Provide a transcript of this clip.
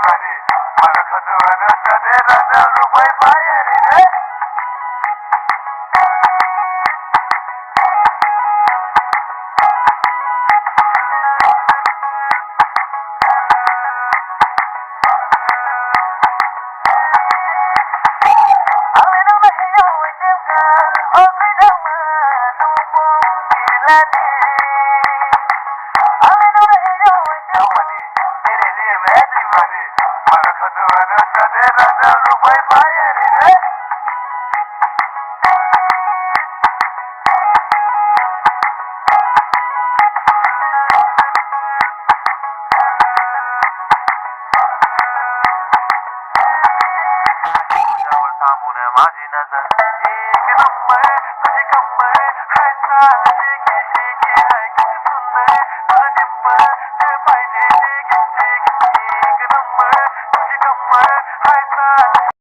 मध्ये मला खजवान कधे राजा रुपये बाहेर रे मला खजवान कधे राजा रुपये बाहेर रे तुझ्यावर थांबून माझी नजर एक नंबर तुझी कंबर हाय चालते की हाय किती सुंदर तुझं डिंपल ते पाहिजे ते एक नंबर तुझी कंबर हाय चाल